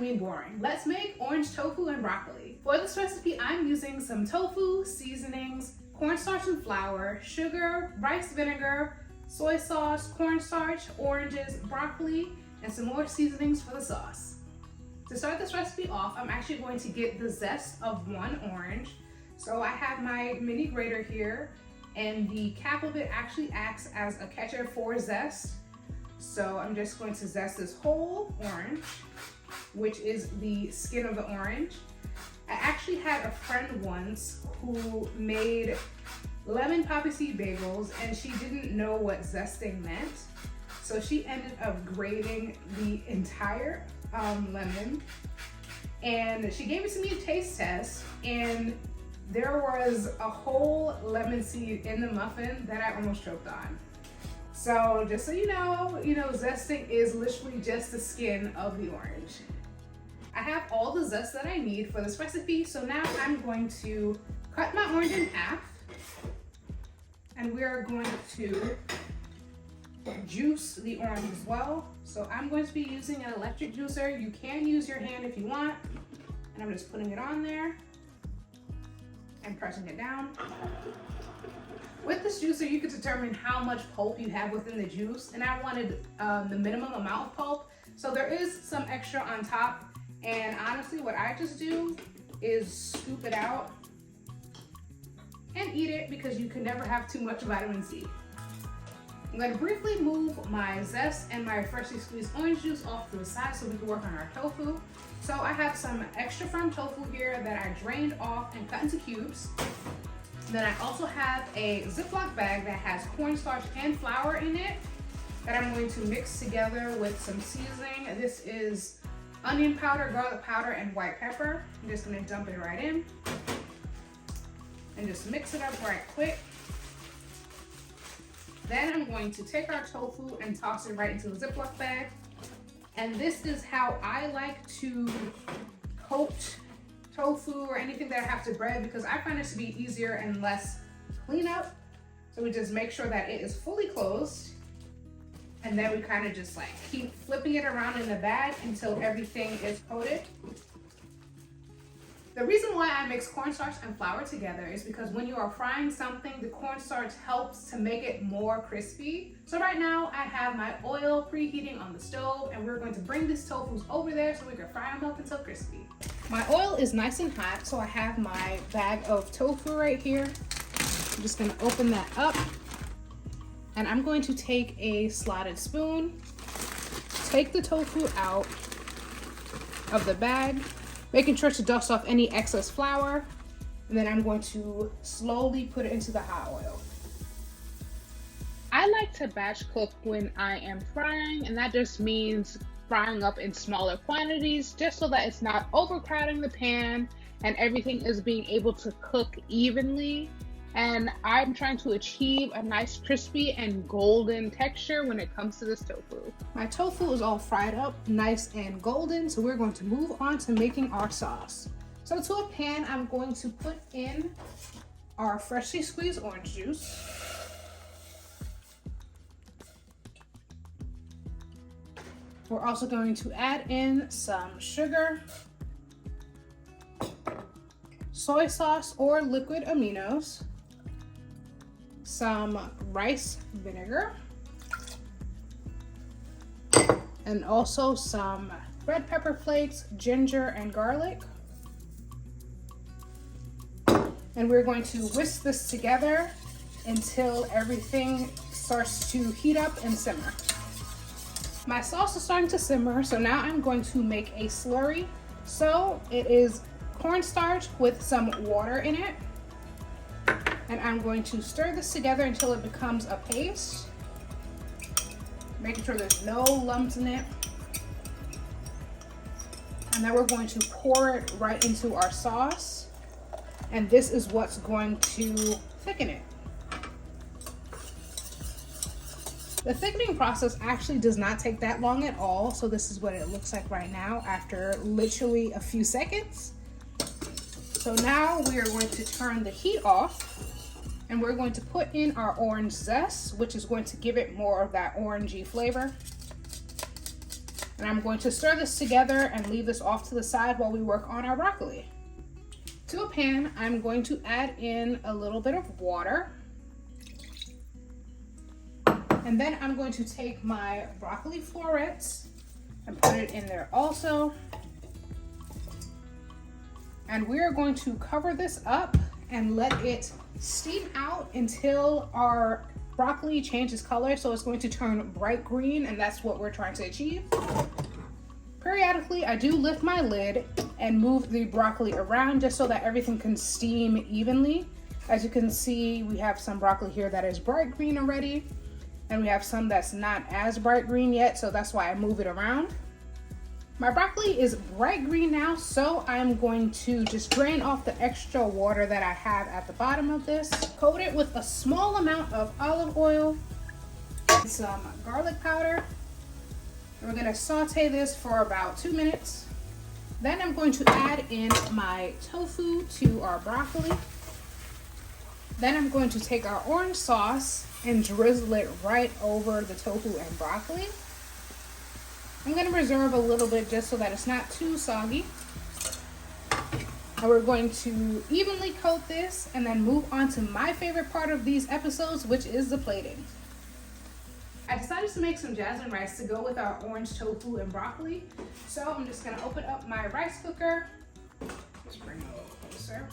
mean boring. Let's make orange tofu and broccoli. For this recipe, I'm using some tofu, seasonings, cornstarch and flour, sugar, rice vinegar, soy sauce, cornstarch, oranges, broccoli, and some more seasonings for the sauce. To start this recipe off, I'm actually going to get the zest of 1 orange. So I have my mini grater here, and the cap of it actually acts as a catcher for zest. So I'm just going to zest this whole orange, which is the skin of the orange. I actually had a friend once who made lemon poppy seed bagels, and she didn't know what zesting meant. So she ended up grating the entire lemon, and she gave it to me a taste test, and there was a whole lemon seed in the muffin that I almost choked on. So just so you know, zesting is literally just the skin of the orange. I have all the zest that I need for this recipe, so now I'm going to cut my orange in half, and we are going to juice the orange as well. So I'm going to be using an electric juicer. You can use your hand if you want, and I'm just putting it on there and pressing it down. With this juicer, you can determine how much pulp you have within the juice, and I wanted the minimum amount of pulp, so there is some extra on top. And honestly, what I just do is scoop it out and eat it, because you can never have too much vitamin C. I'm going to briefly move my zest and my freshly squeezed orange juice off to the side so we can work on our tofu. So I have some extra firm tofu here that I drained off and cut into cubes. Then I also have a Ziploc bag that has cornstarch and flour in it that I'm going to mix together with some seasoning. This is onion powder, garlic powder, and white pepper. I'm just going to dump it right in and just mix it up right quick. Then I'm going to take our tofu and toss it right into the Ziploc bag. And this is how I like to coat tofu or anything that I have to bread, because I find it to be easier and less cleanup. So we just make sure that it is fully closed, and then we kind of just like keep flipping it around in the bag until everything is coated. The reason why I mix cornstarch and flour together is because when you are frying something, the cornstarch helps to make it more crispy. So right now I have my oil preheating on the stove, and we're going to bring these tofus over there so we can fry them up until crispy. My oil is nice and hot, so I have my bag of tofu right here. I'm just gonna open that up, and I'm going to take a slotted spoon, take the tofu out of the bag, making sure to dust off any excess flour, and then I'm going to slowly put it into the hot oil. I like to batch cook when I am frying, and that just means frying up in smaller quantities, just so that it's not overcrowding the pan and everything is being able to cook evenly. And I'm trying to achieve a nice crispy and golden texture when it comes to this tofu. My tofu is all fried up, nice and golden, so we're going to move on to making our sauce. So to a pan, I'm going to put in our freshly squeezed orange juice. We're also going to add in some sugar, soy sauce or liquid aminos, some rice vinegar, and also some red pepper flakes, ginger, and garlic. And we're going to whisk this together until everything starts to heat up and simmer. My sauce is starting to simmer, so now I'm going to make a slurry. So it is cornstarch with some water in it. And I'm going to stir this together until it becomes a paste, making sure there's no lumps in it. And then we're going to pour it right into our sauce. And this is what's going to thicken it. The thickening process actually does not take that long at all. So this is what it looks like right now after literally a few seconds. So now we are going to turn the heat off, and we're going to put in our orange zest, which is going to give it more of that orangey flavor. And I'm going to stir this together and leave this off to the side while we work on our broccoli. To a pan, I'm going to add in a little bit of water. And then I'm going to take my broccoli florets and put it in there also. And we're going to cover this up and let it steam out until our broccoli changes color. So it's going to turn bright green, and that's what we're trying to achieve. Periodically, I do lift my lid and move the broccoli around just so that everything can steam evenly. As you can see, we have some broccoli here that is bright green already, and we have some that's not as bright green yet, so that's why I move it around. My broccoli is bright green now, so I'm going to just drain off the extra water that I have at the bottom of this. Coat it with a small amount of olive oil and some garlic powder. And we're gonna saute this for about 2 minutes. Then I'm going to add in my tofu to our broccoli. Then I'm going to take our orange sauce and drizzle it right over the tofu and broccoli. I'm going to reserve a little bit just so that it's not too soggy. And we're going to evenly coat this and then move on to my favorite part of these episodes, which is the plating. I decided to make some jasmine rice to go with our orange tofu and broccoli. So I'm just going to open up my rice cooker. Just bring it a little closer.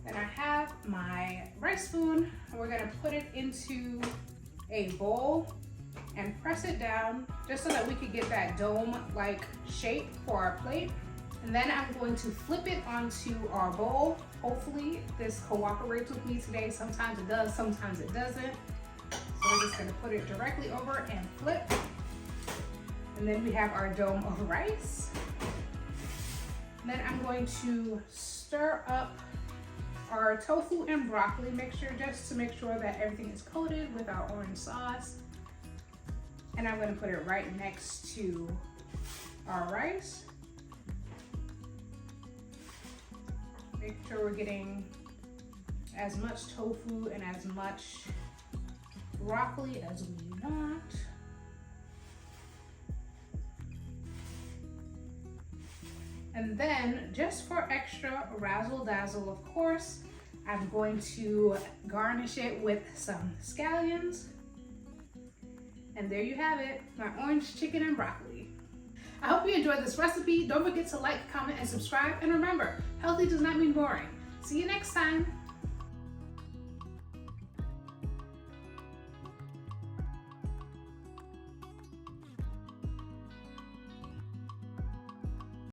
And I have my rice spoon, and we're going to put it into a bowl and press it down just so that we could get that dome-like shape for our plate. And then I'm going to flip it onto our bowl. Hopefully this cooperates with me today. Sometimes it does, sometimes it doesn't. So we're just gonna put it directly over and flip. And then we have our dome of rice. And then I'm going to stir up our tofu and broccoli mixture just to make sure that everything is coated with our orange sauce. And I'm gonna put it right next to our rice. Make sure we're getting as much tofu and as much broccoli as we want. And then, just for extra razzle dazzle, of course, I'm going to garnish it with some scallions. And there you have it, my orange chicken and broccoli. I hope you enjoyed this recipe. Don't forget to like, comment, and subscribe. And remember, healthy does not mean boring. See you next time.